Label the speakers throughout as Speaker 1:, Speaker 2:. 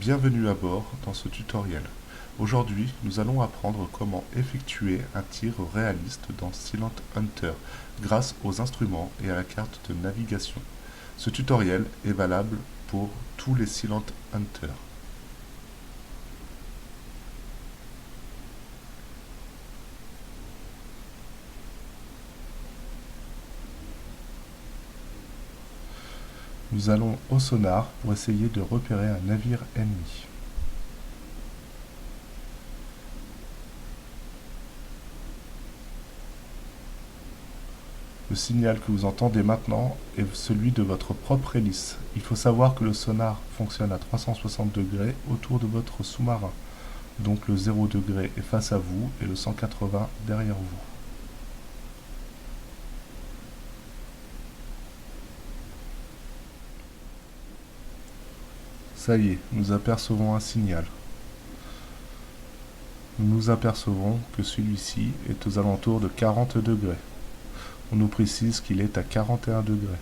Speaker 1: Bienvenue à bord dans ce tutoriel. Aujourd'hui, nous allons apprendre comment effectuer un tir réaliste dans Silent Hunter grâce aux instruments et à la carte de navigation. Ce tutoriel est valable pour tous les Silent Hunter. Nous allons au sonar pour essayer de repérer un navire ennemi. Le signal que vous entendez maintenant est celui de votre propre hélice. Il faut savoir que le sonar fonctionne à 360 degrés autour de votre sous-marin. Donc le 0 degré est face à vous et le 180 derrière vous. Ça y est, nous apercevons un signal. Nous apercevons que celui-ci est aux alentours de 40 degrés. On nous précise qu'il est à 41 degrés.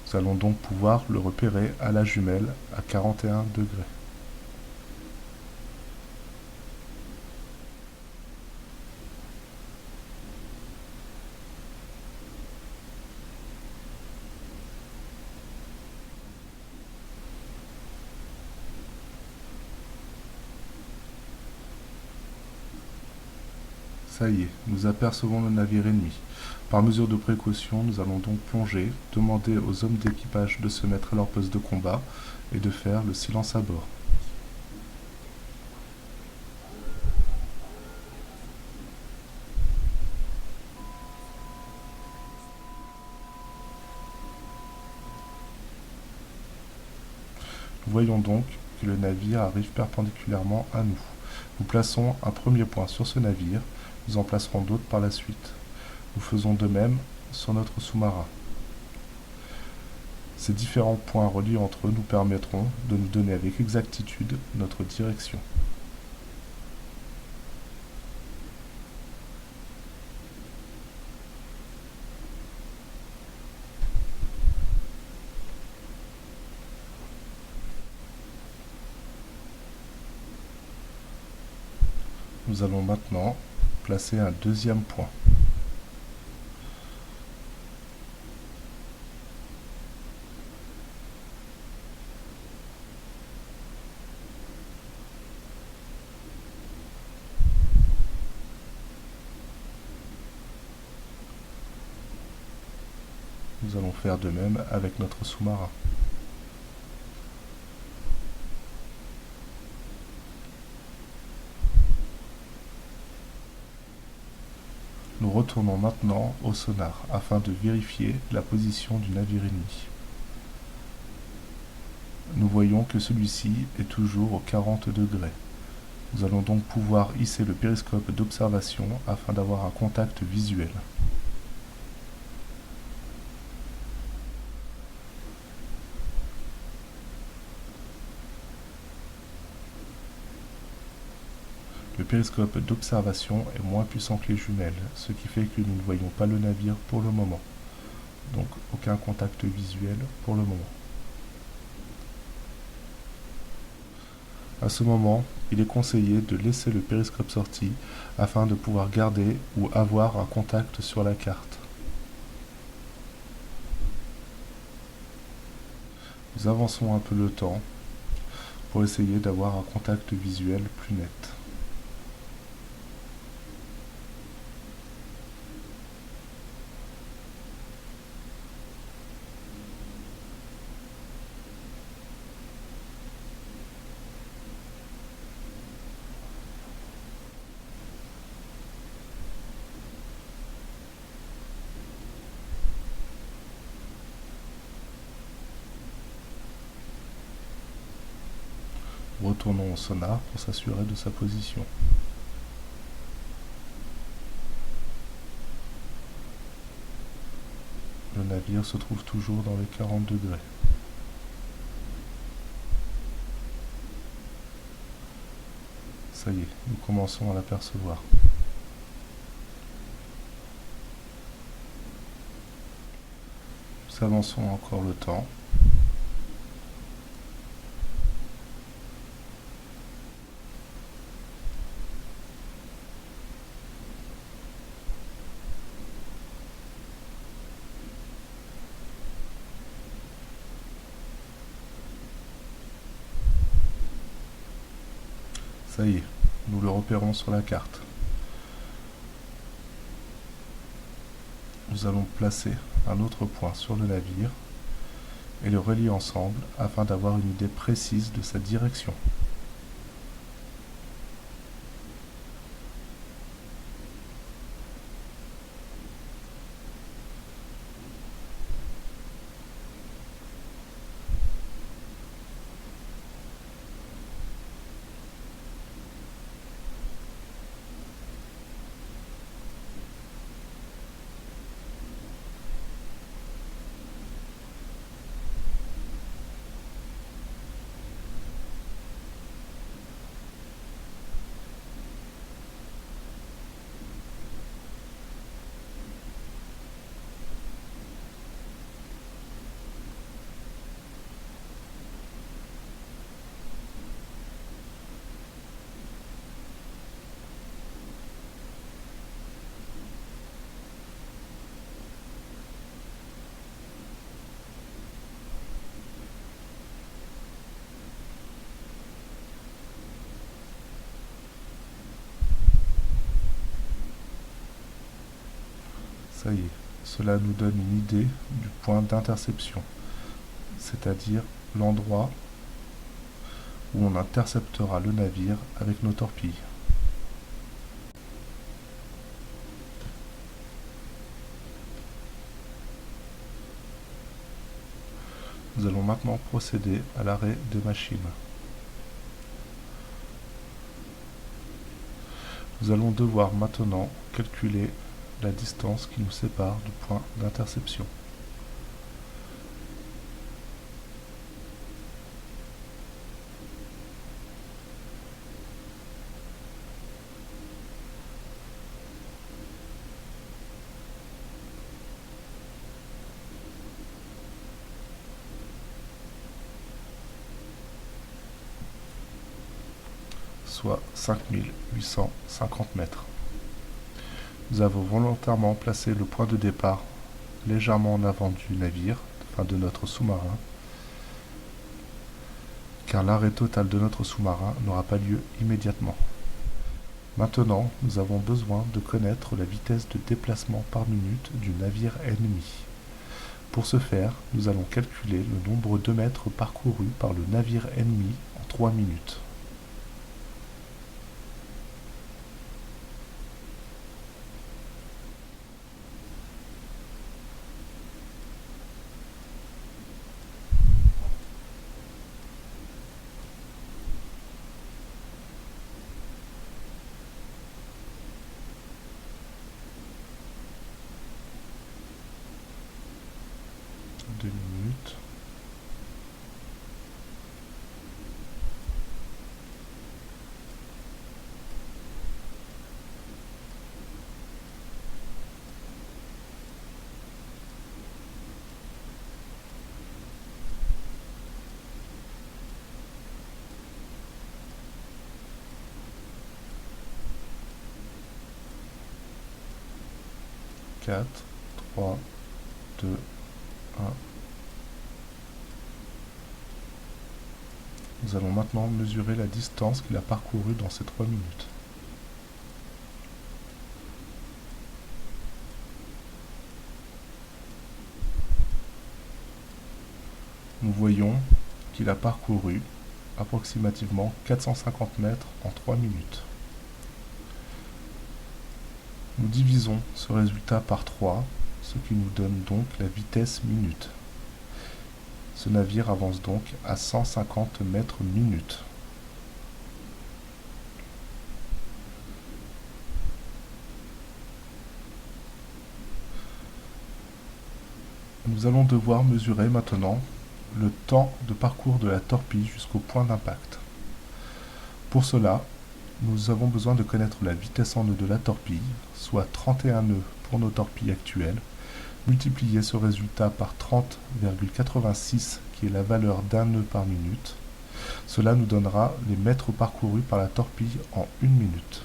Speaker 1: Nous allons donc pouvoir le repérer à la jumelle à 41 degrés. Ça y est, nous apercevons le navire ennemi. Par mesure de précaution, nous allons donc plonger, demander aux hommes d'équipage de se mettre à leur poste de combat et de faire le silence à bord. Nous voyons donc que le navire arrive perpendiculairement à nous. Nous plaçons un premier point sur ce navire, nous en placerons d'autres par la suite. Nous faisons de même sur notre sous-marin. Ces différents points reliés entre eux nous permettront de nous donner avec exactitude notre direction. Nous allons maintenant placer un deuxième point. Nous allons faire de même avec notre sous-marin. Nous retournons maintenant au sonar afin de vérifier la position du navire ennemi. Nous voyons que celui-ci est toujours aux 40 degrés. Nous allons donc pouvoir hisser le périscope d'observation afin d'avoir un contact visuel. Le périscope d'observation est moins puissant que les jumelles, ce qui fait que nous ne voyons pas le navire pour le moment. Donc aucun contact visuel pour le moment. À ce moment, il est conseillé de laisser le périscope sorti afin de pouvoir garder ou avoir un contact sur la carte. Nous avançons un peu le temps pour essayer d'avoir un contact visuel plus net. Retournons au sonar pour s'assurer de sa position. Le navire se trouve toujours dans les 40 degrés. Ça y est, nous commençons à l'apercevoir. Nous avançons encore le temps. Ça y est, nous le repérons sur la carte. Nous allons placer un autre point sur le navire et le relier ensemble afin d'avoir une idée précise de sa direction. Ça y est, cela nous donne une idée du point d'interception, c'est-à-dire l'endroit où on interceptera le navire avec nos torpilles. Nous allons maintenant procéder à l'arrêt de machine. Nous allons devoir maintenant calculer la distance qui nous sépare du point d'interception. Soit 5850 mètres. Nous avons volontairement placé le point de départ légèrement en avant du navire, enfin de notre sous-marin, car l'arrêt total de notre sous-marin n'aura pas lieu immédiatement. Maintenant, nous avons besoin de connaître la vitesse de déplacement par minute du navire ennemi. Pour ce faire, nous allons calculer le nombre de mètres parcourus par le navire ennemi en 3 minutes. Deux minutes. Quatre, 3, 2, 1. Nous allons maintenant mesurer la distance qu'il a parcourue dans ces 3 minutes. Nous voyons qu'il a parcouru approximativement 450 mètres en 3 minutes. Nous divisons ce résultat par 3, ce qui nous donne donc la vitesse minute. Ce navire avance donc à 150 mètres minute. Nous allons devoir mesurer maintenant le temps de parcours de la torpille jusqu'au point d'impact. Pour cela, nous avons besoin de connaître la vitesse en nœuds de la torpille, soit 31 nœuds pour nos torpilles actuelles, multiplier ce résultat par 30,86 qui est la valeur d'un nœud par minute. Cela nous donnera les mètres parcourus par la torpille en 1 minute.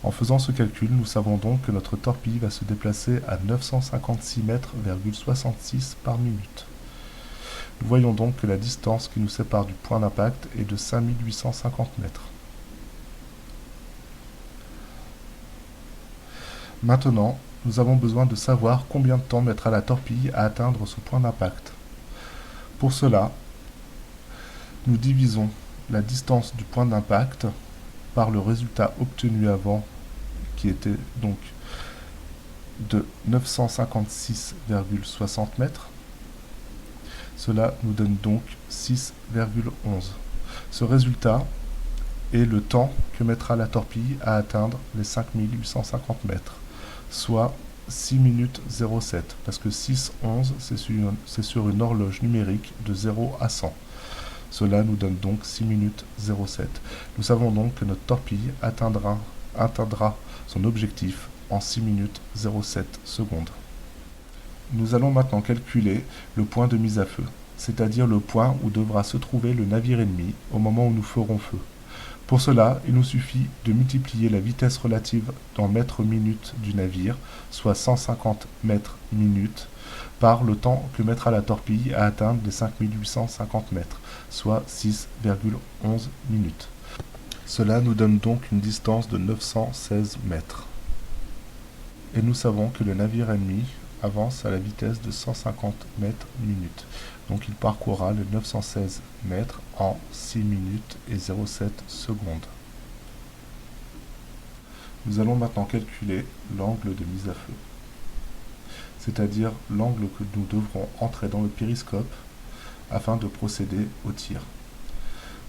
Speaker 1: En faisant ce calcul, nous savons donc que notre torpille va se déplacer à 956 mètres,66 par minute. Nous voyons donc que la distance qui nous sépare du point d'impact est de 5850 mètres. Maintenant, nous avons besoin de savoir combien de temps mettra la torpille à atteindre son point d'impact. Pour cela, nous divisons la distance du point d'impact par le résultat obtenu avant, qui était donc de 956,60 mètres. Cela nous donne donc 6,11. Ce résultat est le temps que mettra la torpille à atteindre les 5850 mètres, soit 6 minutes 07, parce que 6,11 c'est sur une horloge numérique de 0 à 100. Cela nous donne donc 6 minutes 07. Nous savons donc que notre torpille atteindra son objectif en 6 minutes 07 secondes. Nous allons maintenant calculer le point de mise à feu, c'est-à-dire le point où devra se trouver le navire ennemi au moment où nous ferons feu. Pour cela, il nous suffit de multiplier la vitesse relative en mètres minutes du navire, soit 150 mètres minutes, par le temps que mettra la torpille à atteindre les 5850 mètres, soit 6,11 minutes. Cela nous donne donc une distance de 916 mètres. Et nous savons que le navire ennemi avance à la vitesse de 150 mètres minutes. Donc il parcourra les 916 mètres en 6 minutes et 07 secondes. Nous allons maintenant calculer l'angle de mise à feu, c'est-à-dire l'angle que nous devrons entrer dans le périscope afin de procéder au tir.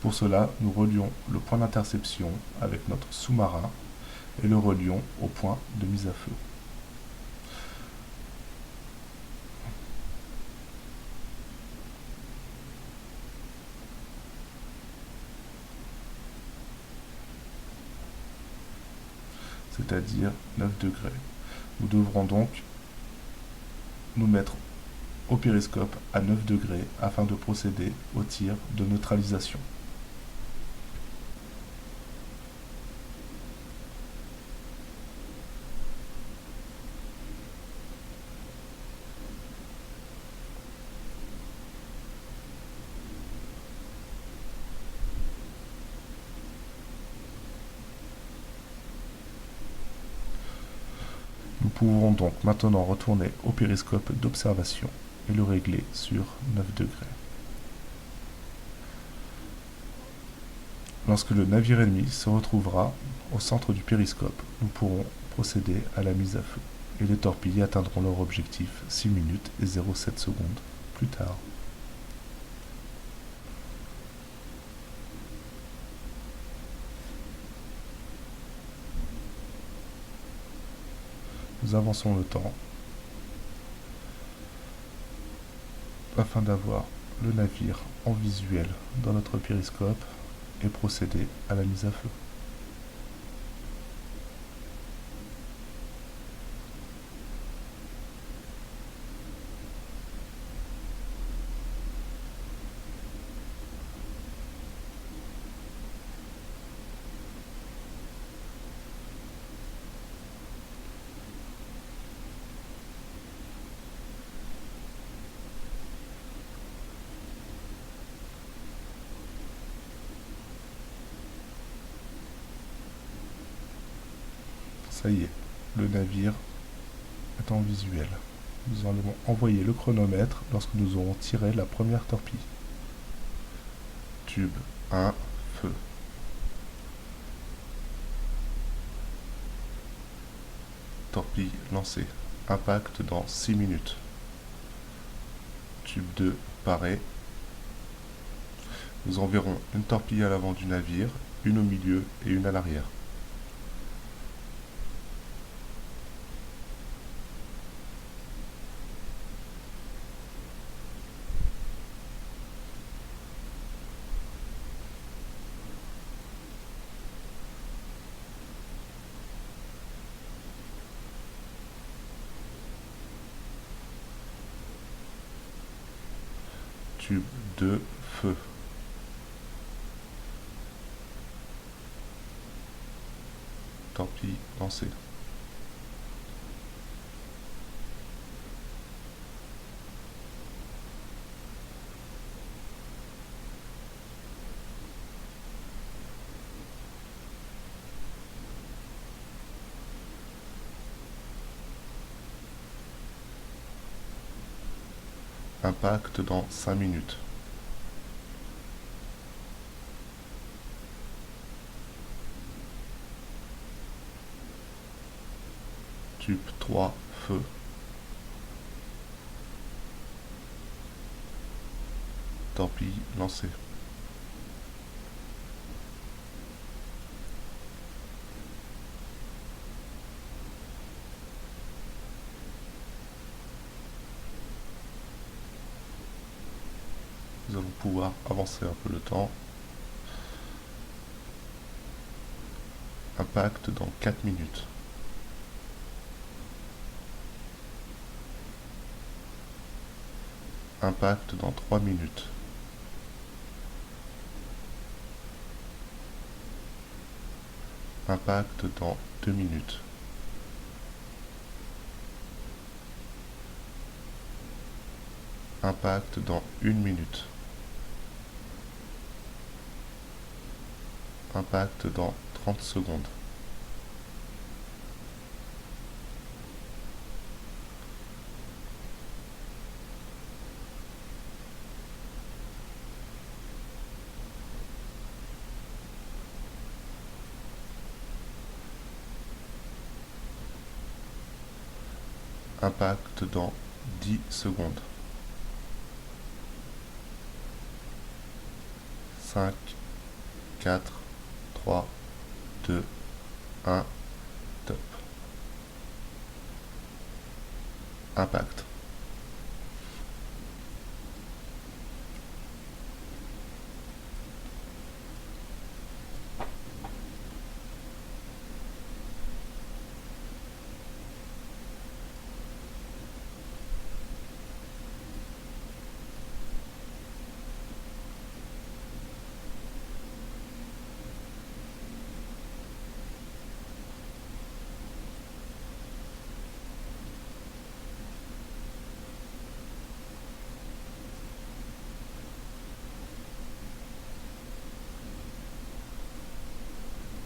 Speaker 1: Pour cela, nous relions le point d'interception avec notre sous-marin et le relions au point de mise à feu. C'est-à-dire 9 degrés. Nous devrons donc nous mettre au périscope à 9 degrés afin de procéder au tir de neutralisation. Nous pouvons donc maintenant retourner au périscope d'observation et le régler sur 9 degrés. Lorsque le navire ennemi se retrouvera au centre du périscope, nous pourrons procéder à la mise à feu et les torpilles atteindront leur objectif 6 minutes et 07 secondes plus tard. Nous avançons le temps afin d'avoir le navire en visuel dans notre périscope et procéder à la mise à feu. Ça y est, le navire est en visuel. Nous allons envoyer le chronomètre lorsque nous aurons tiré la première torpille. Tube 1, feu. Torpille lancée. Impact dans 6 minutes. Tube 2, paré. Nous enverrons une torpille à l'avant du navire, une au milieu et une à l'arrière. Tube 2, feu. Torpille lancée. Impact dans 5 minutes. Tube 3, feu. Torpille lancée. Nous allons pouvoir avancer un peu le temps. Impact dans 4 minutes. Impact dans 3 minutes. Impact dans 2 minutes. Impact dans 1 minute. Impact dans 30 secondes. Impact dans 10 secondes. 5, 4, 3, 2, 1, top. Impact.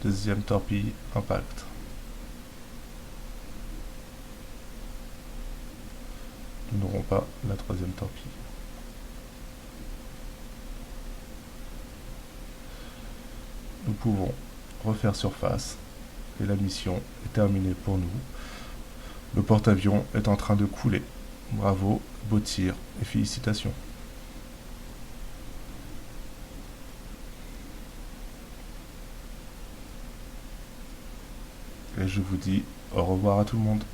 Speaker 1: Deuxième torpille, impact. Nous n'aurons pas la troisième torpille. Nous pouvons refaire surface et la mission est terminée pour nous. Le porte-avions est en train de couler. Bravo, beau tir et félicitations. Et je vous dis au revoir à tout le monde.